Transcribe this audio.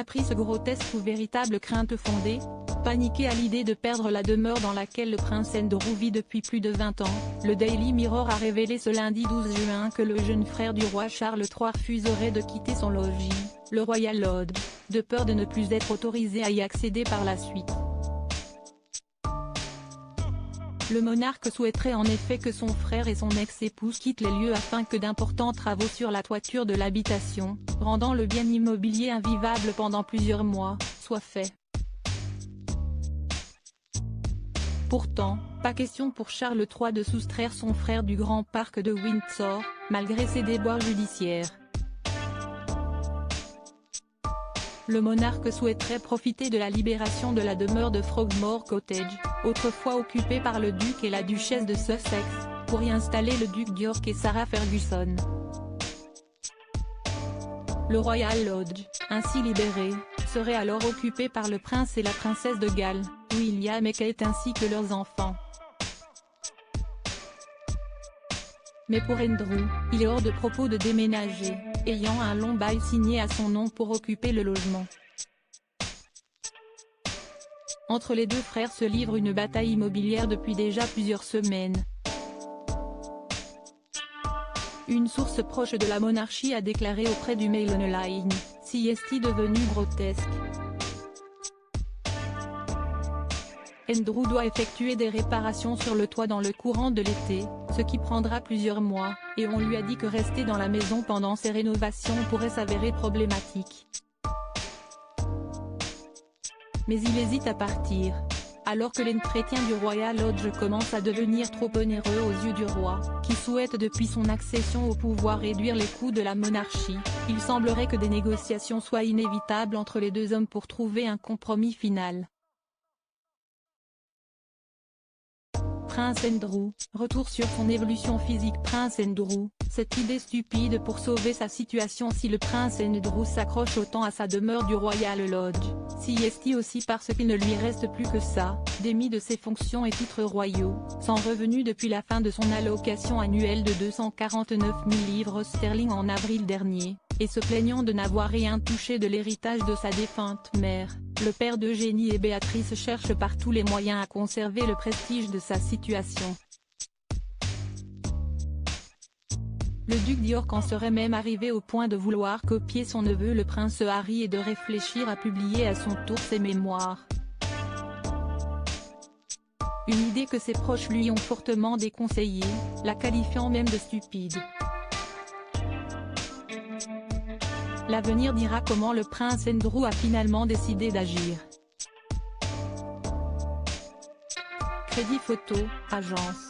caprice grotesque ou véritable crainte fondée? Paniqué à l'idée de perdre la demeure dans laquelle le prince Andrew vit depuis plus de 20 ans, le Daily Mirror a révélé ce lundi 12 juin que le jeune frère du roi Charles III refuserait de quitter son logis, le Royal Lodge, de peur de ne plus être autorisé à y accéder par la suite. Le monarque souhaiterait en effet que son frère et son ex-épouse quittent les lieux afin que d'importants travaux sur la toiture de l'habitation, rendant le bien immobilier invivable pendant plusieurs mois, soient faits. Pourtant, pas question pour Charles III de soustraire son frère du Grand Parc de Windsor, malgré ses déboires judiciaires. Le monarque souhaiterait profiter de la libération de la demeure de Frogmore Cottage, autrefois occupée par le duc et la duchesse de Sussex, pour y installer le duc d'York et Sarah Ferguson. Le Royal Lodge, ainsi libéré, serait alors occupé par le prince et la princesse de Galles, William et Kate ainsi que leurs enfants. Mais pour Andrew, il est hors de propos de déménager, ayant un long bail signé à son nom pour occuper le logement. Entre les deux frères se livre une bataille immobilière depuis déjà plusieurs semaines. Une source proche de la monarchie a déclaré auprès du Mail Online, « C'est devenu grotesque. Andrew doit effectuer des réparations sur le toit dans le courant de l'été, ce qui prendra plusieurs mois, et on lui a dit que rester dans la maison pendant ces rénovations pourrait s'avérer problématique. Mais il hésite à partir. Alors que l'entretien du Royal Lodge commence à devenir trop onéreux aux yeux du roi, qui souhaite depuis son accession au pouvoir réduire les coûts de la monarchie, il semblerait que des négociations soient inévitables entre les deux hommes pour trouver un compromis final. Prince Andrew, retour sur son évolution physique. Prince Andrew, cette idée stupide pour sauver sa situation. Si le prince Andrew s'accroche autant à sa demeure du Royal Lodge, c'est aussi parce qu'il ne lui reste plus que ça, démis de ses fonctions et titres royaux, sans revenu depuis la fin de son allocation annuelle de 249 000 livres sterling en avril dernier, et se plaignant de n'avoir rien touché de l'héritage de sa défunte mère. Le père d'Eugénie et Béatrice cherche par tous les moyens à conserver le prestige de sa situation. Le duc d'York en serait même arrivé au point de vouloir copier son neveu le prince Harry et de réfléchir à publier à son tour ses mémoires. Une idée que ses proches lui ont fortement déconseillée, la qualifiant même de stupide. L'avenir dira comment le prince Andrew a finalement décidé d'agir. Crédit Photo, agence.